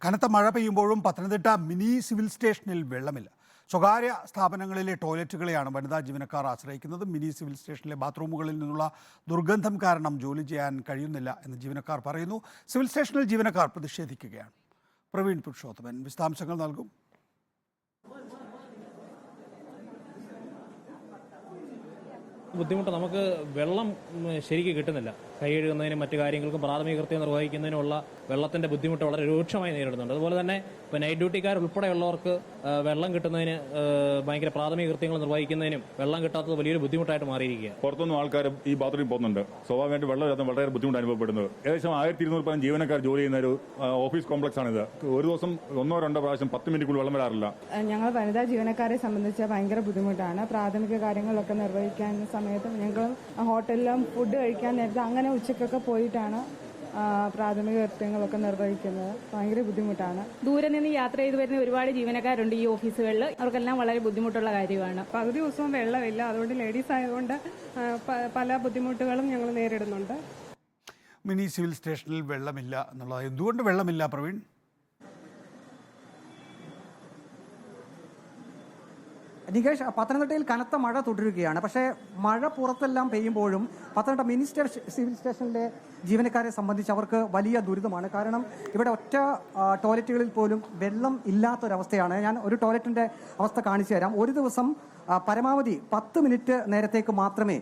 കനത്ത മഴ പെയ്യുമ്പോഴും Pathanamthitta mini civil സ്റ്റേഷനിൽ വെള്ളമില്ല. സ്വകാര്യ സ്ഥാപനങ്ങളിലെ ടോയ്ലറ്റുകളെയാണ് വനിതാ ജീവനക്കാർ ആശ്രയിക്കുന്നത്. മിനി സിവിൽ സ്റ്റേഷനിലെ ബാത്റൂമുകളിൽ നിന്നുള്ള ദുർഗന്ധം കാരണം ജോലി ചെയ്യാൻ കഴിയുന്നില്ല എന്ന് ജീവനക്കാർ പറയുന്നു. സിവിൽ സ്റ്റേഷനിൽ ജീവനക്കാർ പ്രതിഷേധിക്കുകയാണ്. പ്രവീൺ പുരുഷോത്തമൻ വിശദാംശങ്ങൾ നൽകും. ബുദ്ധിമുട്ട് നമുക്ക് വെള്ളം ശരിക്കും കിട്ടുന്നില്ല. കൈ കഴുകുന്നതിനും മറ്റു കാര്യങ്ങൾക്കും പ്രാഥമിക കൃത്യം നിർവഹിക്കുന്നതിനുള്ള വെള്ളത്തിന്റെ ബുദ്ധിമുട്ട് വളരെ രൂക്ഷമായി നേരിടുന്നുണ്ട്. അതുപോലെ തന്നെ ഇപ്പോൾ നൈറ്റ് ഡ്യൂട്ടിക്കാർ ഉൾപ്പെടെയുള്ളവർക്ക് വെള്ളം കിട്ടുന്നതിന് ഭയങ്കര പ്രാഥമിക കൃത്യങ്ങൾ നിർവഹിക്കുന്നതിനും വെള്ളം കിട്ടാത്തത് വലിയൊരു ബുദ്ധിമുട്ടായിട്ട് മാറിയിരിക്കുക. പുറത്തുനിന്നും ആൾക്കാർ ഈ ബാത്റൂമിൽ പോകുന്നുണ്ട്. സ്വാഭാവികമായിട്ട് വെള്ളം ഇല്ലാത്ത വളരെ ബുദ്ധിമുട്ട് അനുഭവപ്പെടുന്നത്. ഏകദേശം 1200 ജീവനക്കാർ ജോലി ചെയ്യുന്ന ഒരു ഓഫീസ് കോംപ്ലക്സ് ആണിത്. ഒരു ദിവസം 1-2 പ്രാവശ്യം 10 മിനിറ്റ് വെള്ളം വരാറില്ല. ഞങ്ങൾ വനിതാ ജീവനക്കാരെ സംബന്ധിച്ച് ഭയങ്കര ബുദ്ധിമുട്ടാണ്. പ്രാഥമിക കാര്യങ്ങളൊക്കെ നിർവഹിക്കാൻ സമയത്ത് ഞങ്ങൾ ഹോട്ടലിലും ഫുഡ് കഴിക്കാൻ നേരത്തെ അങ്ങനെ ഉച്ചക്കൊക്കെ പോയിട്ടാണ് പ്രാഥമിക കൃത്യങ്ങളൊക്കെ നിർവഹിക്കുന്നത്. ഭയങ്കര ബുദ്ധിമുട്ടാണ്. ദൂരെ നിന്ന് യാത്ര ചെയ്ത് വരുന്ന ഒരുപാട് ജീവനക്കാരുണ്ട് ഈ ഓഫീസുകളിൽ. അവർക്കെല്ലാം വളരെ ബുദ്ധിമുട്ടുള്ള കാര്യമാണ്. പകുതി ദിവസവും വെള്ളമില്ല. അതുകൊണ്ട് ലേഡീസ് ആയതുകൊണ്ട് പല ബുദ്ധിമുട്ടുകളും ഞങ്ങൾ നേരിടുന്നുണ്ട്. മിനി സിവിൽ സ്റ്റേഷനിൽ വെള്ളമില്ല എന്നുള്ളത് എന്തുകൊണ്ട് വെള്ളമില്ല പ്രവീൺ? നികേഷ്, പത്തനംതിട്ടയിൽ കനത്ത മഴ തുടരുകയാണ്. പക്ഷേ മഴ പുറത്തെല്ലാം പെയ്യുമ്പോഴും പത്തനംതിട്ട മിനി സിവിൽ സ്റ്റേഷനിലെ ജീവനക്കാരെ സംബന്ധിച്ച് അവർക്ക് വലിയ ദുരിതമാണ്. കാരണം ഇവിടെ ഒറ്റ ടോയ്ലറ്റുകളിൽ പോലും വെള്ളം ഇല്ലാത്തൊരവസ്ഥയാണ്. ഞാൻ ഒരു ടോയ്ലറ്റിൻ്റെ അവസ്ഥ കാണിച്ചു തരാം. ഒരു ദിവസം പരമാവധി 10 മിനിറ്റ് നേരത്തേക്ക് മാത്രമേ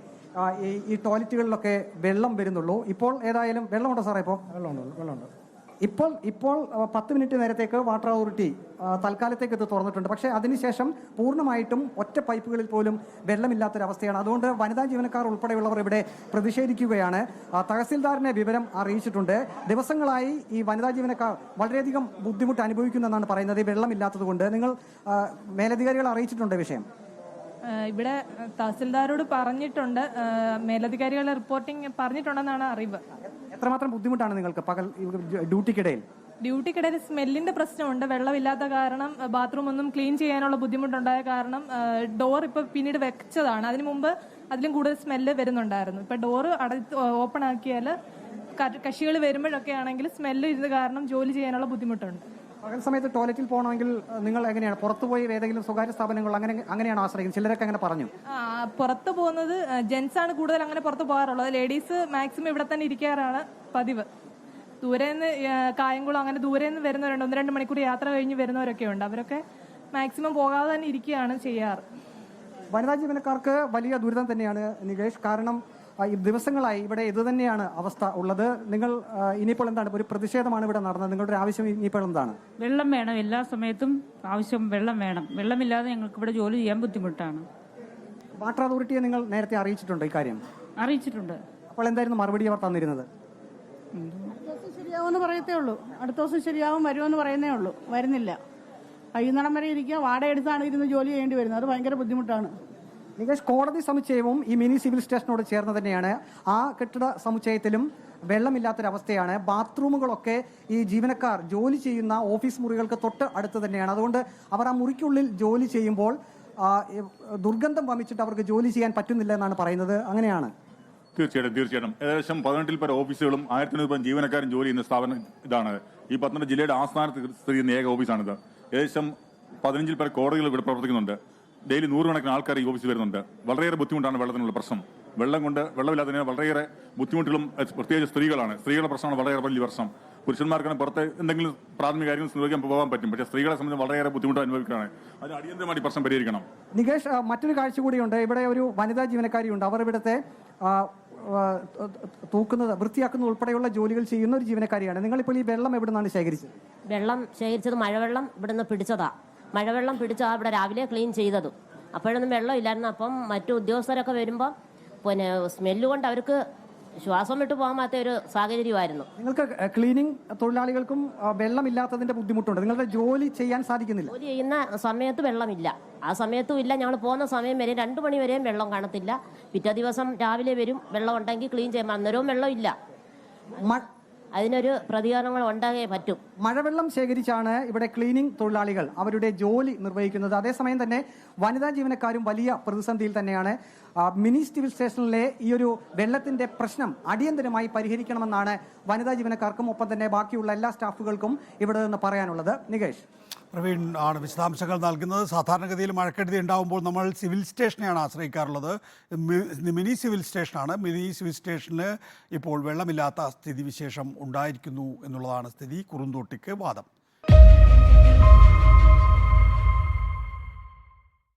ഈ ടോയ്ലറ്റുകളിലൊക്കെ വെള്ളം വരുന്നുള്ളൂ. ഇപ്പോൾ ഏതായാലും വെള്ളമുണ്ടോ സാറേ? ഇപ്പോൾ വെള്ളമുണ്ട്. ഇപ്പോൾ 10 മിനിറ്റ് നേരത്തേക്ക് വാട്ടർ അതോറിറ്റി തൽക്കാലത്തേക്ക് ഇത് തുറന്നിട്ടുണ്ട്. പക്ഷേ അതിനുശേഷം പൂർണ്ണമായിട്ടും ഒറ്റ പൈപ്പുകളിൽ പോലും വെള്ളമില്ലാത്തൊരവസ്ഥയാണ്. അതുകൊണ്ട് വനിതാ ജീവനക്കാർ ഉൾപ്പെടെയുള്ളവർ ഇവിടെ പ്രതിഷേധിക്കുകയാണ്. തഹസിൽദാറിനെ വിവരം അറിയിച്ചിട്ടുണ്ട്. ദിവസങ്ങളായി ഈ വനിതാ ജീവനക്കാർ വളരെയധികം ബുദ്ധിമുട്ട് അനുഭവിക്കുന്നെന്നാണ് പറയുന്നത് ഈ വെള്ളമില്ലാത്തത് കൊണ്ട്. നിങ്ങൾ മേലധികാരികളെ അറിയിച്ചിട്ടുണ്ട് വിഷയം? ഇവിടെ തഹസിൽദാരോട് പറഞ്ഞിട്ടുണ്ട്. മേലധികാരികളുടെ റിപ്പോർട്ടിംഗ് പറഞ്ഞിട്ടുണ്ടെന്നാണ് അറിവ്. എത്രമാത്രം ബുദ്ധിമുട്ടാണ് നിങ്ങൾക്ക് പകൽ ഡ്യൂട്ടിക്കിടയിൽ? ഡ്യൂട്ടിക്കിടയിൽ സ്മെല്ലിന്റെ പ്രശ്നമുണ്ട്. വെള്ളമില്ലാത്ത കാരണം ബാത്റൂം ഒന്നും ക്ലീൻ ചെയ്യാനുള്ള ബുദ്ധിമുട്ടുണ്ടായ കാരണം ഡോർ ഇപ്പൊ പിന്നീട് വെച്ചതാണ്. അതിനു മുമ്പ് അതിലും കൂടുതൽ സ്മെല്ല് വരുന്നുണ്ടായിരുന്നു. ഇപ്പൊ ഡോർ ഓപ്പൺ ആക്കിയാൽ കക്ഷികൾ വരുമ്പോഴൊക്കെ ആണെങ്കിൽ സ്മെല്ല് ഇത് കാരണം ജോലി ചെയ്യാനുള്ള ബുദ്ധിമുട്ടുണ്ട്. പകൽ സമയത്ത് ടോയ്ലറ്റിൽ പോകണമെങ്കിൽ നിങ്ങൾ എങ്ങനെയാണ് പുറത്തുപോയി ഏതെങ്കിലും സ്വകാര്യ സ്ഥാപനങ്ങൾ അങ്ങനെയാണ് ആശ്രയിക്കുന്നത്? ചിലരൊക്കെ അങ്ങനെ പറഞ്ഞു. പുറത്ത് പോകുന്നത് ജെന്റ്സ് ആണ് കൂടുതൽ അങ്ങനെ പുറത്ത് പോകാറുള്ളത്. ലേഡീസ് മാക്സിമം ഇവിടെ തന്നെ ഇരിക്കാറാണ് പതിവ്. ദൂരെ നിന്ന് കായംകുളം അങ്ങനെ ദൂരെ നിന്ന് വരുന്നവരുണ്ട്. 1-2 മണിക്കൂർ യാത്ര കഴിഞ്ഞ് വരുന്നവരൊക്കെ ഉണ്ട്. അവരൊക്കെ മാക്സിമം പോകാതെ തന്നെ ഇരിക്കുകയാണ് ചെയ്യാറ്. വനിതാ ജീവനക്കാർക്ക് വലിയ ദുരിതം തന്നെയാണ് നികേഷ്. കാരണം ദിവസങ്ങളായി ഇവിടെ ഇത് തന്നെയാണ് അവസ്ഥ ഉള്ളത്. നിങ്ങൾ ഇനിയിപ്പോൾ എന്താണ്, ഒരു പ്രതിഷേധമാണ് ഇവിടെ നടന്നത്. നിങ്ങളുടെ ആവശ്യം ഇനിയിപ്പോൾ എന്താണ്? വെള്ളം വേണം. എല്ലാ സമയത്തും ആവശ്യം വെള്ളം വേണം. വെള്ളമില്ലാതെ ഞങ്ങൾക്ക് ഇവിടെ ജോലി ചെയ്യാൻ ബുദ്ധിമുട്ടാണ്. വാട്ടർ അതോറിറ്റിയെ നിങ്ങൾ നേരത്തെ അറിയിച്ചിട്ടുണ്ടോ ഇക്കാര്യം? അറിയിച്ചിട്ടുണ്ട്. അപ്പോൾ എന്തായിരുന്നു മറുപടി അവർ തന്നിരുന്നത്? അടുത്ത ദിവസം ശരിയാവുമെന്ന് പറയത്തേ ഉള്ളൂ. അടുത്ത ദിവസം ശരിയാവും, വരുമെന്ന് പറയുന്നേ ഉള്ളൂ. വരുന്നില്ല. വൈകുന്നേരം വരെ ഇരിക്കുക. വാടക എടുത്താണ് ഇരുന്ന് ജോലി ചെയ്യേണ്ടി വരുന്നത്. അത് ഭയങ്കര ബുദ്ധിമുട്ടാണ്. നികേഷ്, കോടതി സമുച്ചയവും ഈ മിനി സിവിൽ സ്റ്റേഷനോട് ചേർന്ന് തന്നെയാണ്. ആ കെട്ടിട സമുച്ചയത്തിലും വെള്ളമില്ലാത്തൊരവസ്ഥയാണ്. ബാത്റൂമുകളൊക്കെ ഈ ജീവനക്കാർ ജോലി ചെയ്യുന്ന ഓഫീസ് മുറികൾക്ക് തൊട്ട് അടുത്ത് തന്നെയാണ്. അതുകൊണ്ട് അവർ ആ മുറിക്കുള്ളിൽ ജോലി ചെയ്യുമ്പോൾ ദുർഗന്ധം വമിച്ചിട്ട് അവർക്ക് ജോലി ചെയ്യാൻ പറ്റുന്നില്ല എന്നാണ് പറയുന്നത്. അങ്ങനെയാണ്? തീർച്ചയായിട്ടും. ഏകദേശം 18 പേർ ഓഫീസുകളും 1500 ജീവനക്കാരും ജോലി ചെയ്യുന്ന സ്ഥാപനം ഇതാണ്. ഈ പത്തനംതിട്ട ജില്ലയുടെ ആസ്ഥാനത്ത് സ്ഥിതി ചെയ്യുന്ന ഏക ഓഫീസാണിത്. ഏകദേശം 15 പേർ കോടതികൾ ഇവിടെ പ്രവർത്തിക്കുന്നുണ്ട്. ഡെയിലി 100 കണക്കിന് ആൾക്കാർ ഈ ഓഫീസിൽ വരുന്നുണ്ട്. വളരെയേറെ ബുദ്ധിമുട്ടാണ് വെള്ളത്തിനുള്ള പ്രശ്നം. വെള്ളമില്ലാത്തതിന് വളരെയേറെ ബുദ്ധിമുട്ടുകളും പ്രത്യേകിച്ച് സ്ത്രീകളുടെ പ്രശ്നമാണ് വളരെയേറെ വലിയ പ്രശ്നം. പുരുഷന്മാർക്കാണ് പുറത്ത് എന്തെങ്കിലും പ്രാഥമിക കാര്യങ്ങൾ നിർവഹിക്കാൻ പോകാൻ പറ്റും. പക്ഷേ സ്ത്രീകളെ സംബന്ധിച്ച് വളരെയേറെ ബുദ്ധിമുട്ട് അനുഭവിക്കുകയാണ്. അതിന് അടിയന്തരമായി പ്രശ്നം പരിഹരിക്കണം. നികേഷ്, മറ്റൊരു കാഴ്ച കൂടിയുണ്ട്. ഇവിടെ ഒരു വനിതാ ജീവനക്കാരിയുണ്ട്. അവർ ഇവിടുത്തെ തൂക്കുന്നത് വൃത്തിയാക്കുന്നത് ഉൾപ്പെടെയുള്ള ജോലികൾ ചെയ്യുന്ന ഒരു ജീവനക്കാരിയാണ്. നിങ്ങളിപ്പോൾ ഈ വെള്ളം എവിടെ നിന്നാണ് ശേഖരിച്ചത്? വെള്ളം ശേഖരിച്ചത് മഴവെള്ളം ഇവിടുന്ന് പിടിച്ചതാ. മഴവെള്ളം പിടിച്ചാ ഇവിടെ രാവിലെ ക്ലീൻ ചെയ്തതും. അപ്പോഴൊന്നും വെള്ളം ഇല്ലായിരുന്നു. അപ്പം മറ്റു ഉദ്യോഗസ്ഥരൊക്കെ വരുമ്പോൾ പിന്നെ സ്മെല്ല് കൊണ്ട് അവർക്ക് ശ്വാസം വിട്ടു പോകാൻ പറ്റാത്ത ഒരു സാഹചര്യമായിരുന്നു. നിങ്ങൾക്ക് ക്ലീനിങ് തൊഴിലാളികൾക്കും വെള്ളമില്ലാത്തതിന്റെ ബുദ്ധിമുട്ടുണ്ട്. നിങ്ങളുടെ ജോലി ചെയ്യാൻ സാധിക്കുന്നില്ല. ജോലി ചെയ്യുന്ന സമയത്ത് വെള്ളമില്ല. ആ സമയത്തും ഇല്ല. ഞങ്ങൾ പോകുന്ന സമയം വരെ 2 മണി വരെയും വെള്ളം കാണത്തില്ല. പിറ്റേ ദിവസം രാവിലെ വരും. വെള്ളം ഉണ്ടെങ്കിൽ ക്ലീൻ ചെയ്യാൻ. അന്നേരവും വെള്ളം ഇല്ല. അതിനൊരു പ്രതികരണങ്ങൾ ഉണ്ടാകേ പറ്റും. മഴവെള്ളം ശേഖരിച്ചാണ് ഇവിടെ ക്ലീനിംഗ് തൊഴിലാളികൾ അവരുടെ ജോലി നിർവഹിക്കുന്നത്. അതേസമയം തന്നെ വനിതാ ജീവനക്കാരും വലിയ പ്രതിസന്ധിയിൽ തന്നെയാണ്. മിനി സിവിൽ സ്റ്റേഷനിലെ ഈ ഒരു വെള്ളത്തിന്റെ പ്രശ്നം അടിയന്തരമായി പരിഹരിക്കണമെന്നാണ് വനിതാ ജീവനക്കാർക്കും ഒപ്പം തന്നെ ബാക്കിയുള്ള എല്ലാ സ്റ്റാഫുകൾക്കും ഇവിടെ നിന്ന് പറയാനുള്ളത്. നികേഷ്, പ്രവീൺ ആണ് വിശദാംശങ്ങൾ നൽകുന്നത്. സാധാരണഗതിയിൽ മഴക്കെടുതി ഉണ്ടാകുമ്പോൾ നമ്മൾ സിവിൽ സ്റ്റേഷനെയാണ് ആശ്രയിക്കാറുള്ളത്. മിനി സിവിൽ സ്റ്റേഷനാണ്. മിനി സിവിൽ സ്റ്റേഷനിൽ ഇപ്പോൾ വെള്ളമില്ലാത്ത സ്ഥിതിവിശേഷം ഉണ്ടായിരിക്കുന്നു എന്നുള്ളതാണ് സ്ഥിതി. കുറുന്തോട്ടിക്ക് വാദം.